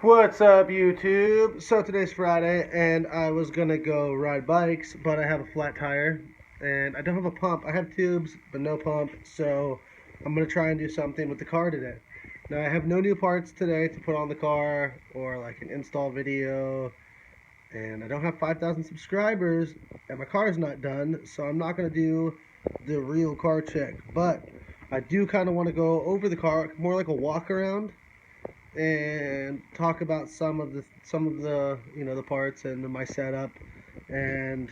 What's up, YouTube? So today's Friday, and I was gonna go ride bikes, but I have a flat tire, and I don't have a pump. I have tubes, but no pump, so I'm gonna try and do something with the car today. Now, I have no new parts today to put on the car, or like an install video, and I don't have 5,000 subscribers, and my car is not done, so I'm not gonna do the real car check, but I do kind of want to go over the car, more like a walk around, and talk about some of the the parts and my setup, and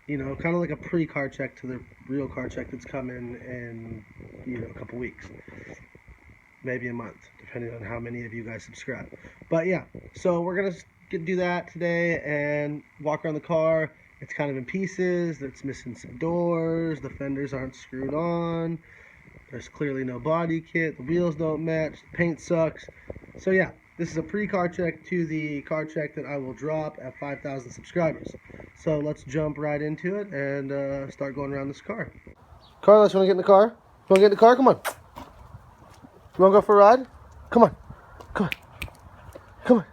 kind of like a pre-car check to the real car check that's coming in a couple weeks, maybe a month, depending on how many of you guys subscribe. But yeah, so we're gonna do that today and walk around the car. It's kind of in pieces. It's missing some doors. The fenders aren't screwed on. There's clearly no body kit. The wheels don't match. The paint sucks. So yeah, this is a pre-car check to the car check that I will drop at 5,000 subscribers. So let's jump right into it and start going around this car. Carlos, you want to get in the car? You want to get in the car? Come on. You want to go for a ride? Come on. Come on. Come on.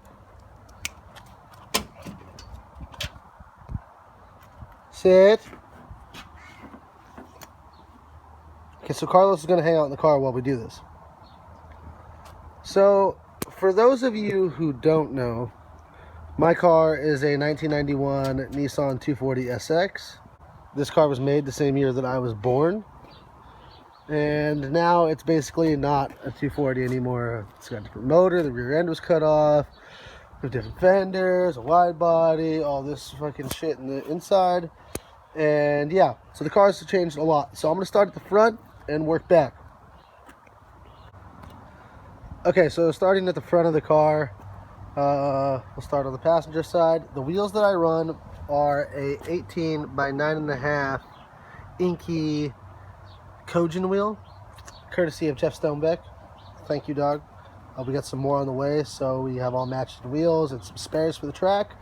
Sit. Okay, so Carlos is going to hang out in the car while we do this. So, for those of you who don't know, my car is a 1991 Nissan 240SX. This car was made the same year that I was born. And now it's basically not a 240 anymore. It's got a different motor, the rear end was cut off, with different fenders, a wide body, all this fucking shit in the inside. And yeah, so the car's changed a lot. So I'm going to start at the front and work back. Okay, so starting at the front of the car, we'll start on the passenger side. The wheels that I run are a 18 by 9.5 inky Kojin wheel, courtesy of Jeff Quanbeck. Thank you, dog. We got some more on the way, so we have all matching wheels and some spares for the track.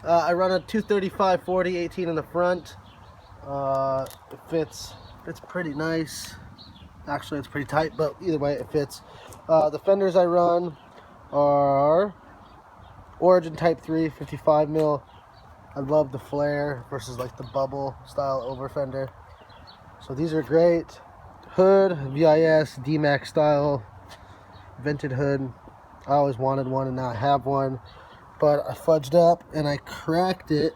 I run a 235/40 18 in the front. It fits pretty nice. Actually, it's pretty tight, but either way, it fits. The fenders I run are Origin Type 3 55 mil. I love the flare versus like the bubble style over fender. So these are great. Hood, VIS, D-Max style, vented hood. I always wanted one and now I have one. But I fudged up and I cracked it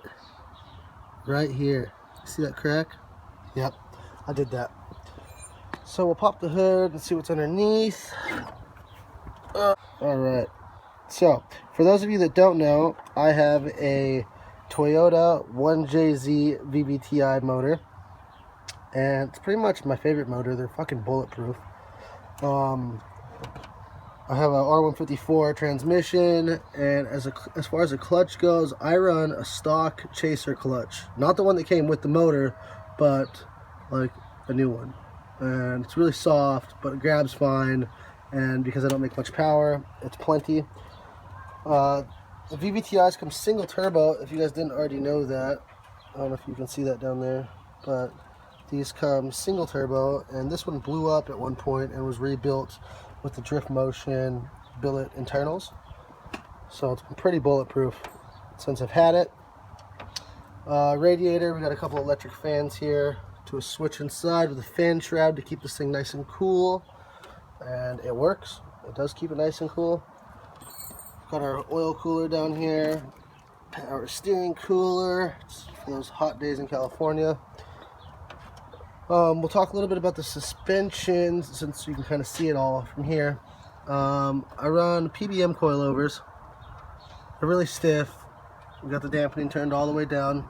right here. See that crack? Yep, I did that. So we'll pop the hood and see what's underneath. Alright, so for those of you that don't know, I have a Toyota 1JZ-VVTI motor. And it's pretty much my favorite motor. They're fucking bulletproof. I have a R154 transmission, and as far as the clutch goes, I run a stock chaser clutch. Not the one that came with the motor, but like a new one. And it's really soft, but it grabs fine, and because I don't make much power, it's plenty. The VVTIs come single turbo, if you guys didn't already know that. I don't know if you can see that down there, but these come single turbo, and this one blew up at one point and was rebuilt with the drift motion billet internals. So it's been pretty bulletproof since I've had it. Radiator, we got a couple electric fans here to a switch inside with a fan shroud to keep this thing nice and cool. And it works. It does keep it nice and cool. Got our oil cooler down here. Our steering cooler for those hot days in California. We'll talk a little bit about the suspensions since you can kind of see it all from here. I run PBM coilovers. They're really stiff. We got the dampening turned all the way down,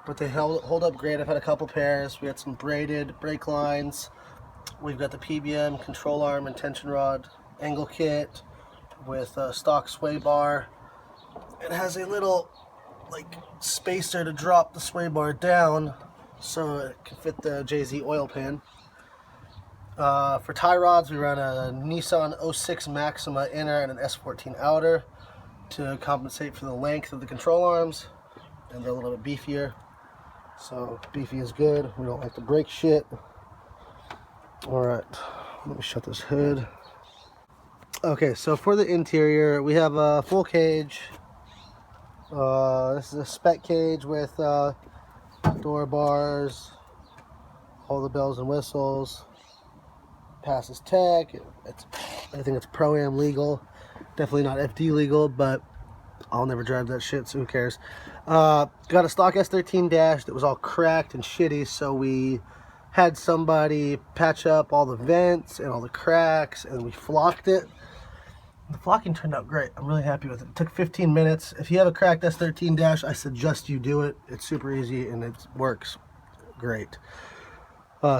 but they hold up great. I've had a couple pairs. We had some braided brake lines. We've got the PBM control arm and tension rod angle kit with a stock sway bar. It has a little like spacer to drop the sway bar down, so it can fit the JZ oil pan. For tie rods, we run a Nissan 06 Maxima inner and an S14 outer to compensate for the length of the control arms, and they're a little bit beefier. So beefy is good. We don't like to break shit. Alright, let me shut this hood. Okay, so for the interior, we have a full cage. This is a spec cage with door bars, all the bells and whistles. Passes tech. I think it's Pro-Am legal. Definitely not FD legal, but I'll never drive that shit, so who cares? Got a stock S13 dash that was all cracked and shitty, so we had somebody patch up all the vents and all the cracks, and we flocked it. The flocking turned out great. I'm really happy with it. It took 15 minutes. If you have a cracked S13 dash, I suggest you do it. It's super easy and it works great.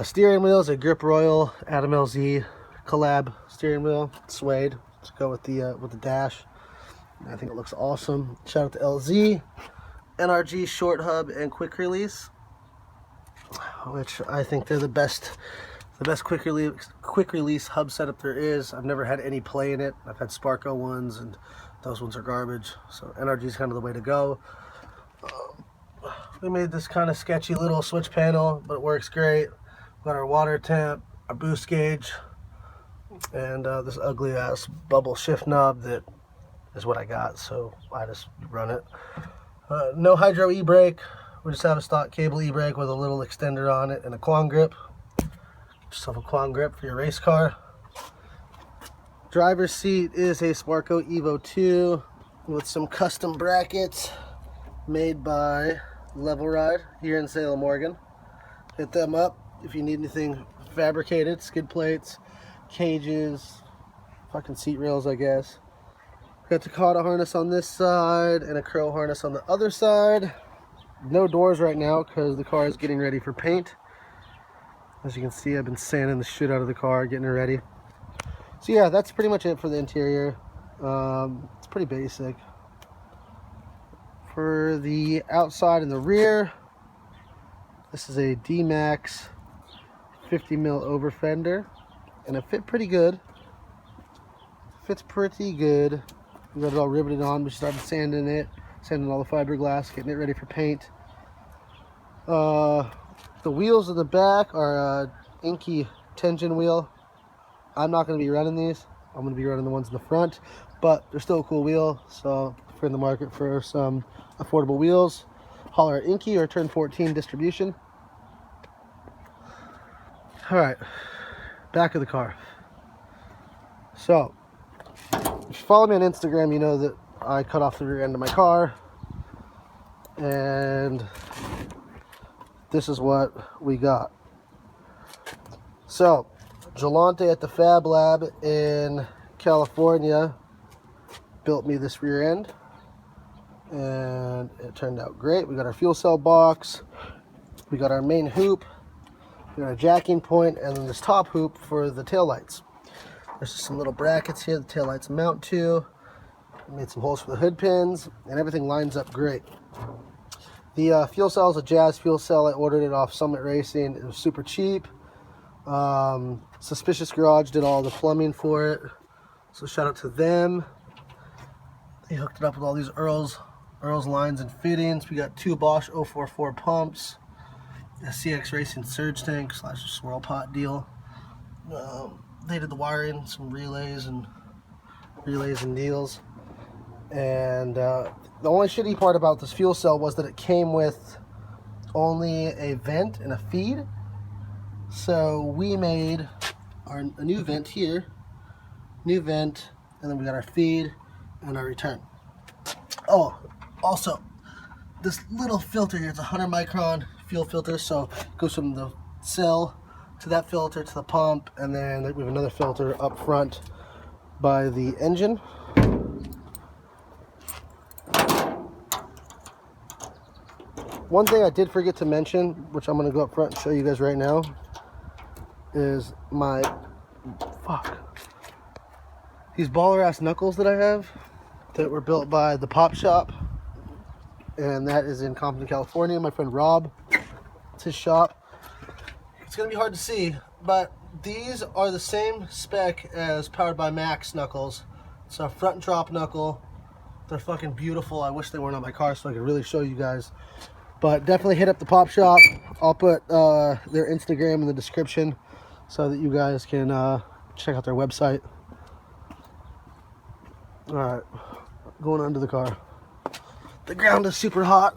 Steering wheel is a Grip Royal Adam LZ collab steering wheel, suede. Let's go with the dash. I think it looks awesome. Shout out to LZ, NRG short hub and quick release, which I think they're the best quick release hub setup there is. I've never had any play in it. I've had Sparco ones, and those ones are garbage. So NRG is kind of the way to go. We made this kind of sketchy little switch panel, but it works great. We've got our water temp, our boost gauge, and this ugly ass bubble shift knob that is what I got, so I just run it. No hydro e-brake. We just have a stock cable e-brake with a little extender on it and a Quan grip. Just have a Quan grip for your race car. Driver's seat is a Sparco Evo 2 with some custom brackets made by Level Ride here in Salem, Oregon. Hit them up if you need anything fabricated, skid plates, cages, fucking seat rails, I guess. Got Takata harness on this side and a Crow harness on the other side. No doors right now because the car is getting ready for paint. As you can see, I've been sanding the shit out of the car, getting it ready. So yeah, that's pretty much it for the interior. It's pretty basic. For the outside and the rear, this is a D-Max 50 mil over fender, and it fit pretty good. Fits pretty good. We got it all riveted on. We started sanding it, sanding all the fiberglass, getting it ready for paint. The wheels in the back are a Inky Tension wheel. I'm not going to be running these. I'm going to be running the ones in the front, but they're still a cool wheel. So if you're in the market for some affordable wheels, holler at Inky or Turn 14 Distribution. All right, back of the car. So if you follow me on Instagram, you know that I cut off the rear end of my car, and this is what we got. So Jalante at the Fab Lab in California built me this rear end, and it turned out great. We got our fuel cell box, we got our main hoop, we got our jacking point, and then this top hoop for the taillights. There's just some little brackets here the taillights mount to. I made some holes for the hood pins, and everything lines up great. The fuel cell is a Jazz fuel cell. I ordered it off Summit Racing. It was super cheap. Suspicious Garage did all the plumbing for it, so shout out to them. They hooked it up with all these Earls lines and fittings. We got two Bosch 044 pumps, a CX Racing surge tank / swirl pot deal. They did the wiring, some relays and deals. And the only shitty part about this fuel cell was that it came with only a vent and a feed. So we made a new vent here, new vent, and then we got our feed and our return. Oh, also, this little filter here, it's a 100 micron fuel filter, so it goes from the cell to that filter to the pump, and then we have another filter up front by the engine. One thing I did forget to mention, which I'm going to go up front and show you guys right now, is these baller ass knuckles that I have that were built by the Pop Shop, and that is in Compton, California. My friend Rob, it's his shop. It's gonna be hard to see, but these are the same spec as Powered by Max knuckles. It's a front drop knuckle. They're fucking beautiful. I wish they weren't on my car so I could really show you guys. But definitely hit up the Pop Shop. I'll put their Instagram in the description so that you guys can check out their website. Alright, going under the car. The ground is super hot.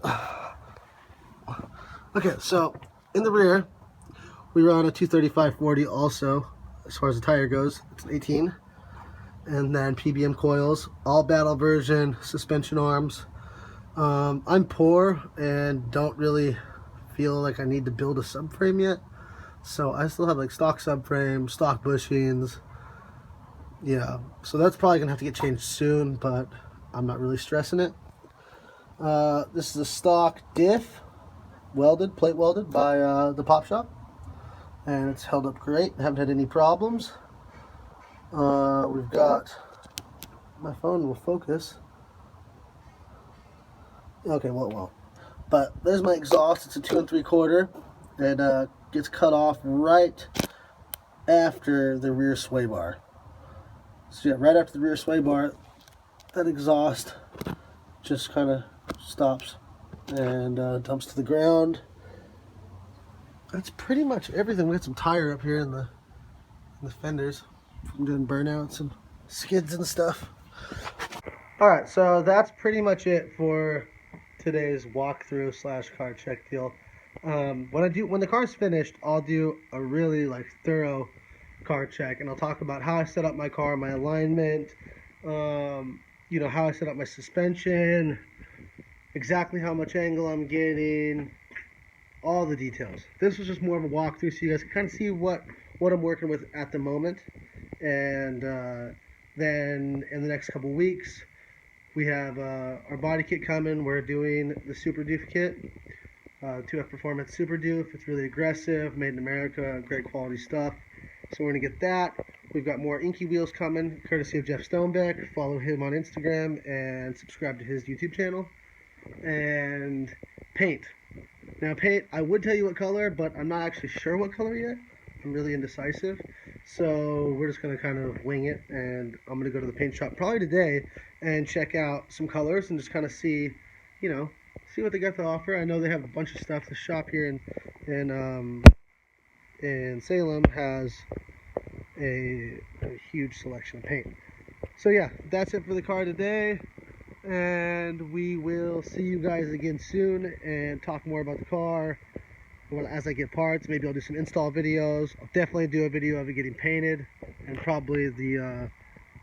Okay, so in the rear, we run a 235/40 also, as far as the tire goes. It's an 18. And then PBM coils, all battle version, suspension arms. I'm poor and don't really feel like I need to build a subframe yet. So I still have like stock subframe, stock bushings. Yeah, so that's probably gonna have to get changed soon, but I'm not really stressing it. This is a stock diff, welded, plate welded by the Pop Shop, and it's held up great. I haven't had any problems. We've got, my phone will focus. Okay, well it won't. But there's my exhaust. It's a 2 3/4. It gets cut off right after the rear sway bar. So yeah, right after the rear sway bar, that exhaust just kind of stops and dumps to the ground. That's pretty much everything. We got some tire up here in the fenders from doing burnouts and skids and stuff. Alright, so that's pretty much it for today's walkthrough / car check deal. When the car's finished, I'll do a really thorough car check, and I'll talk about how I set up my car, my alignment, how I set up my suspension, exactly how much angle I'm getting, all the details. This was just more of a walkthrough so you guys can kind of see what I'm working with at the moment. And then in the next couple weeks, we have our body kit coming. We're doing the Super Doof kit, 2F Performance Super Doof. It's really aggressive, made in America, great quality stuff. So we're going to get that. We've got more Inky wheels coming, courtesy of Jeff Stonebeck. Follow him on Instagram and subscribe to his YouTube channel. And paint. Now paint, I would tell you what color, but I'm not actually sure what color yet. I'm really indecisive. So we're just going to kind of wing it, and I'm going to go to the paint shop probably today and check out some colors and just kind of see, see what they got to offer. I know they have a bunch of stuff. The shop here in Salem has a huge selection of paint. So yeah, that's it for the car today, and we will see you guys again soon and talk more about the car. Well, as I get parts, maybe I'll do some install videos. I'll definitely do a video of it getting painted, and probably the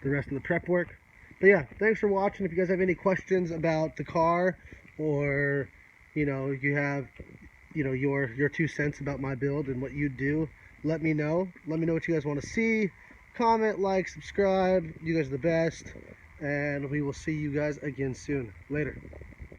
rest of the prep work. But yeah, thanks for watching. If you guys have any questions about the car, or you have your 2 cents about my build and what you do, let me know. Let me know what you guys want to see. Comment, like, subscribe. You guys are the best, and we will see you guys again soon. Later.